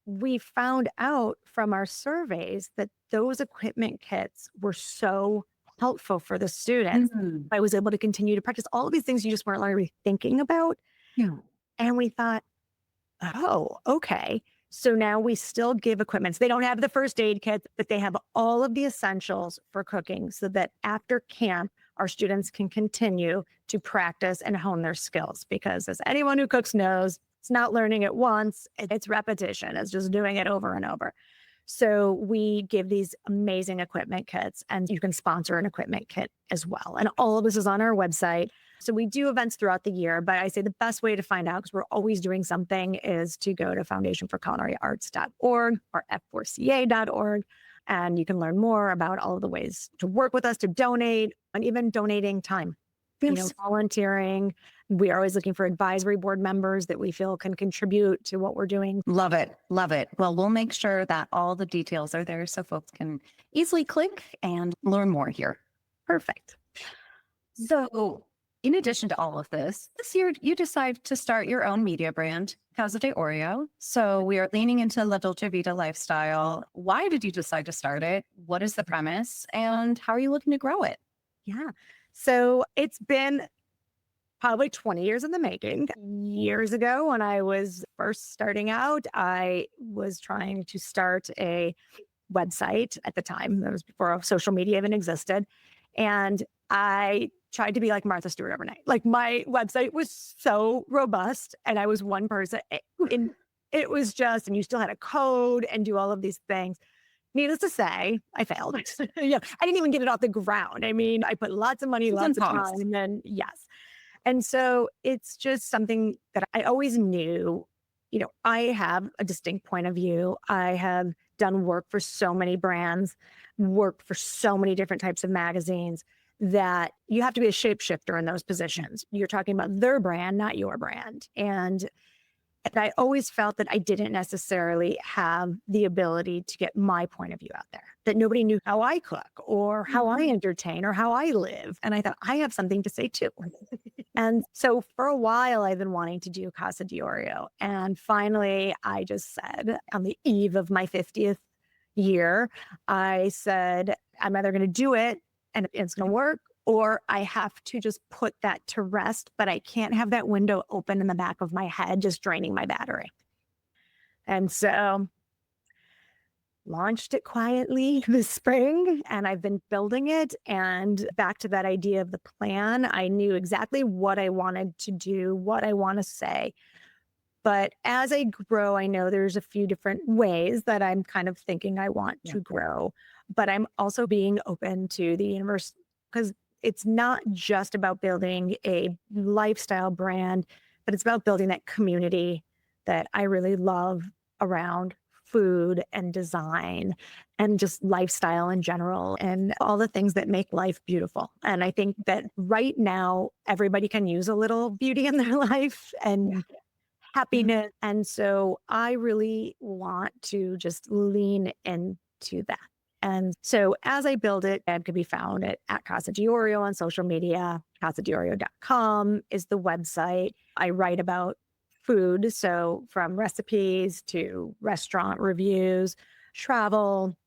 we found out from our surveys that those equipment kits were so helpful for the students. I was able to continue to practice all of these things you just weren't really thinking about. Yeah. And we thought, oh, okay. So now we still give equipment. So they don't have the first aid kits, but they have all of the essentials for cooking so that after camp, our students can continue to practice and hone their skills. Because as anyone who cooks knows, it's not learning it once, it's repetition. It's just doing it over and over. So we give these amazing equipment kits, and you can sponsor an equipment kit as well. And all of this is on our website. So we do events throughout the year, but I say the best way to find out, because we're always doing something, is to go to foundationforculinaryarts.org or f4ca.org. And you can learn more about all of the ways to work with us, to donate, and even donating time. Yes. Volunteering. We are always looking for advisory board members that we feel can contribute to what we're doing. Love it. Love it. Well, we'll make sure that all the details are there so folks can easily click and learn more here. Perfect. So, in addition to all of this year you decide to start your own media brand, Casa De Orio. So we are leaning into the dolce vita lifestyle. Why did you decide to start it? What is the premise? And how are you looking to grow it? Yeah. So it's been probably 20 years in the making. Years ago, when I was first starting out, I was trying to start a website at the time. That was before social media even existed. And I tried to be like Martha Stewart overnight. Like my website was so robust and I was one person. And it was just, and you still had a code and do all of these things. Needless to say, I failed. I didn't even get it off the ground. I mean, I put lots of money, lots of time, and yes. And so it's just something that I always knew, I have a distinct point of view. I have done work for so many brands, worked for so many different types of magazines, that you have to be a shapeshifter in those positions. You're talking about their brand, not your brand. And I always felt that I didn't necessarily have the ability to get my point of view out there, that nobody knew how I cook or how I entertain or how I live. And I thought, I have something to say too. And so for a while, I've been wanting to do Casa De Orio. And finally, I just said, on the eve of my 50th year, I said, I'm either going to do it and it's going to work, or I have to just put that to rest, but I can't have that window open in the back of my head, just draining my battery. And so launched it quietly this spring, and I've been building it. And back to that idea of the plan, I knew exactly what I wanted to do, what I want to say. But as I grow, I know there's a few different ways that I'm kind of thinking I want to grow. But I'm also being open to the universe, because it's not just about building a lifestyle brand, but it's about building that community that I really love around food and design and just lifestyle in general and all the things that make life beautiful. And I think that right now, everybody can use a little beauty in their life and happiness. And so I really want to just lean into that. And so as I build it, it can be found at Casa De Orio on social media. CasaDeOrio.com is the website. I write about food. So from recipes to restaurant reviews, travel,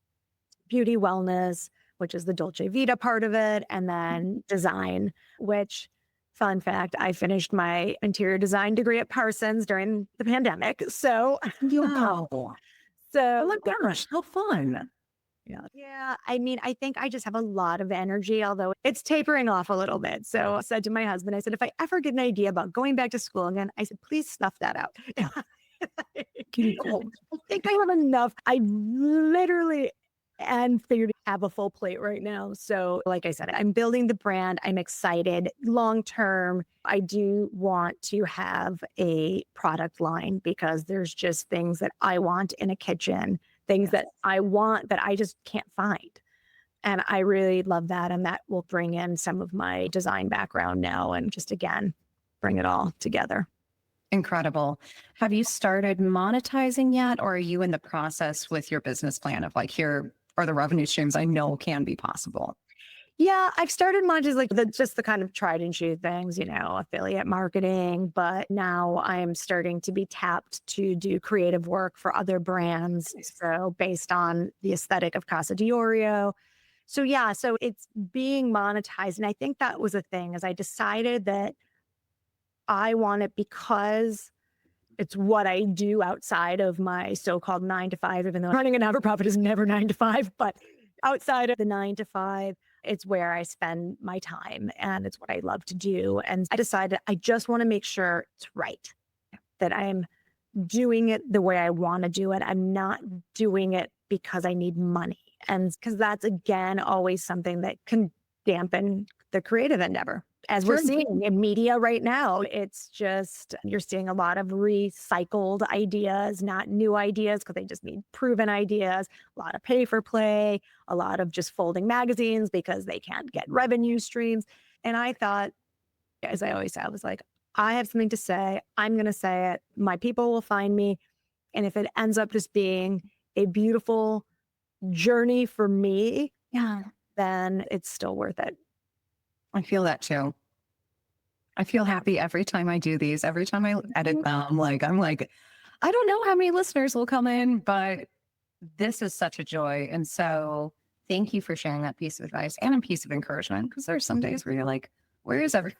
beauty, wellness, which is the dolce vita part of it, and then design, which, fun fact, I finished my interior design degree at Parsons during the pandemic. So, Wow. Oh so my gosh, how fun. yeah, I mean, I think I just have a lot of energy, although it's tapering off a little bit. So I said to my husband, I said, if I ever get an idea about going back to school again, I said, please snuff that out. I think I have enough. I literally and figured to have a full plate right now. So like I said, I'm building the brand. I'm excited. Long term, I do want to have a product line because there's just things that I want in a kitchen, things that I want that I just can't find. And I really love that. And that will bring in some of my design background now and just again, bring it all together. Incredible. Have you started monetizing yet, or are you in the process with your business plan of like, here are the revenue streams I know can be possible? Yeah, I've started monetizing like just the kind of tried and true things, affiliate marketing. But now I am starting to be tapped to do creative work for other brands. So based on the aesthetic of Casa De Orio. So yeah, so it's being monetized. And I think that was a thing as I decided that I want it because it's what I do outside of my so-called 9 to 5, even though running a not-for-profit is never 9 to 5, but outside of the 9 to 5, it's where I spend my time and it's what I love to do. And I decided I just want to make sure it's right, that I'm doing it the way I want to do it. I'm not doing it because I need money. And because that's, again, always something that can dampen the creative endeavor. As we're seeing in media right now, it's just, you're seeing a lot of recycled ideas, not new ideas, because they just need proven ideas, a lot of pay for play, a lot of just folding magazines because they can't get revenue streams. And I thought, as I always say, I was like, I have something to say. I'm going to say it. My people will find me. And if it ends up just being a beautiful journey for me, then it's still worth it. I feel that too. I feel happy every time I do these, every time I edit them. I'm like, I don't know how many listeners will come in, but this is such a joy. And so thank you for sharing that piece of advice and a piece of encouragement, because there's some days where you're like, where is everyone?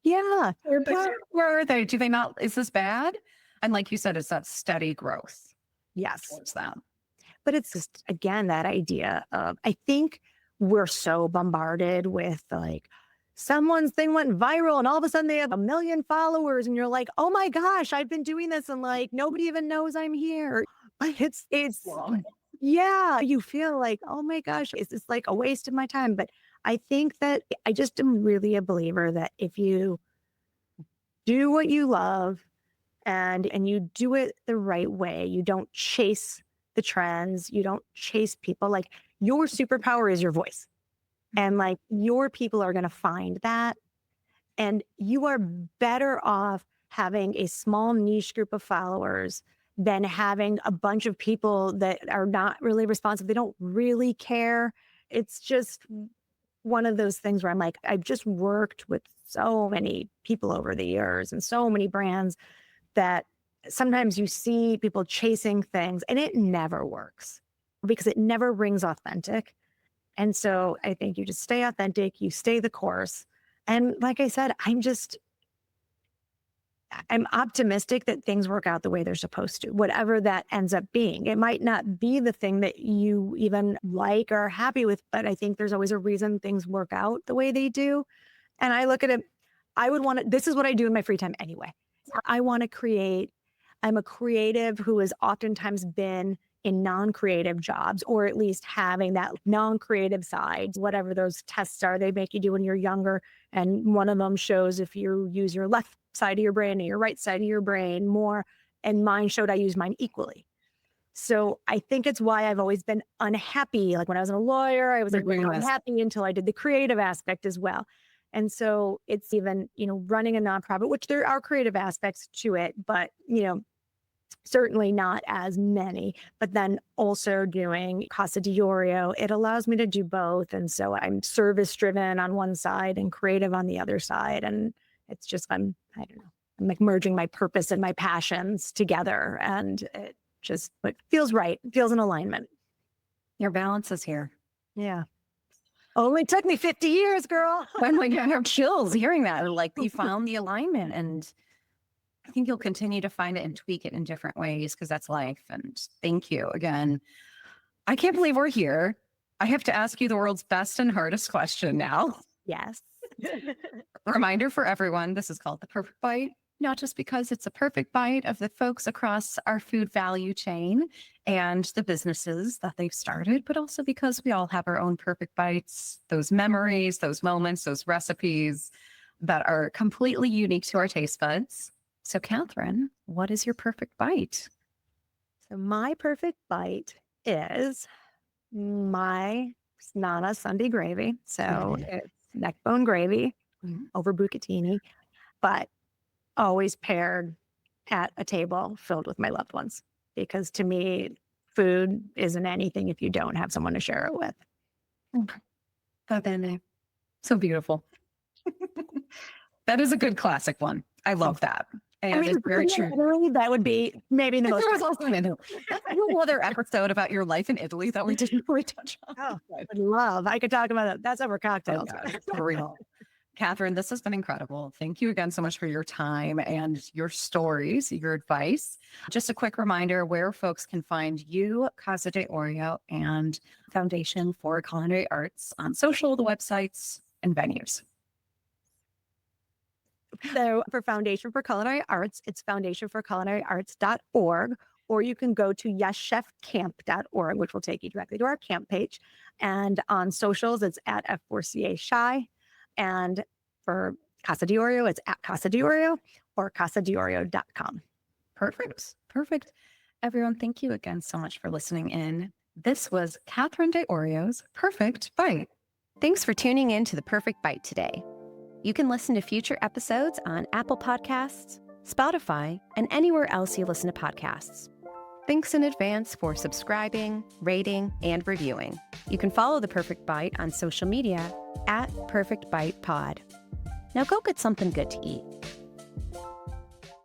Yeah. Where are they? Do they not? Is this bad? And like you said, it's that steady growth. Yes. Towards that. But it's just, again, that idea of, I think we're so bombarded with like, someone's thing went viral and all of a sudden they have 1 million followers and you're like, oh my gosh, I've been doing this and like, nobody even knows I'm here. It's, yeah, you feel like, oh my gosh, is this like a waste of my time? But I think that I just am really a believer that if you do what you love and you do it the right way, you don't chase the trends, you don't chase people, like your superpower is your voice. And like your people are going to find that. And you are better off having a small niche group of followers than having a bunch of people that are not really responsive. They don't really care. It's just one of those things where I'm like, I've just worked with so many people over the years and so many brands that sometimes you see people chasing things and it never works because it never rings authentic. And so I think you just stay authentic, you stay the course. And like I said, I'm optimistic that things work out the way they're supposed to, whatever that ends up being. It might not be the thing that you even like or are happy with, but I think there's always a reason things work out the way they do. And I look at it, this is what I do in my free time anyway. I want to create. I'm a creative who has oftentimes been in non-creative jobs, or at least having that non-creative side, whatever those tests are they make you do when you're younger. And one of them shows if you use your left side of your brain or your right side of your brain more. And mine showed I use mine equally. So I think it's why I've always been unhappy. Like when I was a lawyer, I was like unhappy until I did the creative aspect as well. And so it's even, running a nonprofit, which there are creative aspects to it, but, certainly not as many. But then also doing Casa De Orio, it allows me to do both. And so I'm service driven on one side and creative on the other side. And it's just, I don't know, I'm like merging my purpose and my passions together. And it feels right. It feels in alignment. Your balance is here. Yeah. Only took me 50 years, girl. Oh my God, I have chills hearing that. Like you found the alignment, and I think you'll continue to find it and tweak it in different ways because that's life. And thank you again. I can't believe we're here. I have to ask you the world's best and hardest question now. Yes. Reminder for everyone, this is called the perfect bite, not just because it's a perfect bite of the folks across our food value chain and the businesses that they've started, but also because we all have our own perfect bites, those memories, those moments, those recipes that are completely unique to our taste buds. So Catherine, what is your perfect bite? So my perfect bite is my Nana Sunday gravy. So it's neck bone gravy over bucatini, but always paired at a table filled with my loved ones. Because to me, food isn't anything if you don't have someone to share it with. So beautiful. That is a good classic one. I love that. And it's very true. Italy, that would be maybe the most. There was also an Italy. That's a whole other episode about your life in Italy that we didn't really touch on. Oh, I would love. I could talk about that. That's over cocktails. For real. Catherine, this has been incredible. Thank you again so much for your time and your stories, your advice. Just a quick reminder where folks can find you, Casa De Orio, and Foundation for Culinary Arts on social, the websites, and venues. So for Foundation for Culinary Arts, it's foundationforculinaryarts.org, or you can go to yeschefcamp.org, which will take you directly to our camp page. And on socials, it's at F4CA Shy. And for Casa De Orio, it's at Casa De Orio or casadeorio.com. Perfect. Everyone, thank you again so much for listening in. This was Catherine De Orio's Perfect Bite. Thanks for tuning in to The Perfect Bite today. You can listen to future episodes on Apple Podcasts, Spotify, and anywhere else you listen to podcasts. Thanks in advance for subscribing, rating, and reviewing. You can follow The Perfect Bite on social media at Perfect Bite Pod. Now go get something good to eat.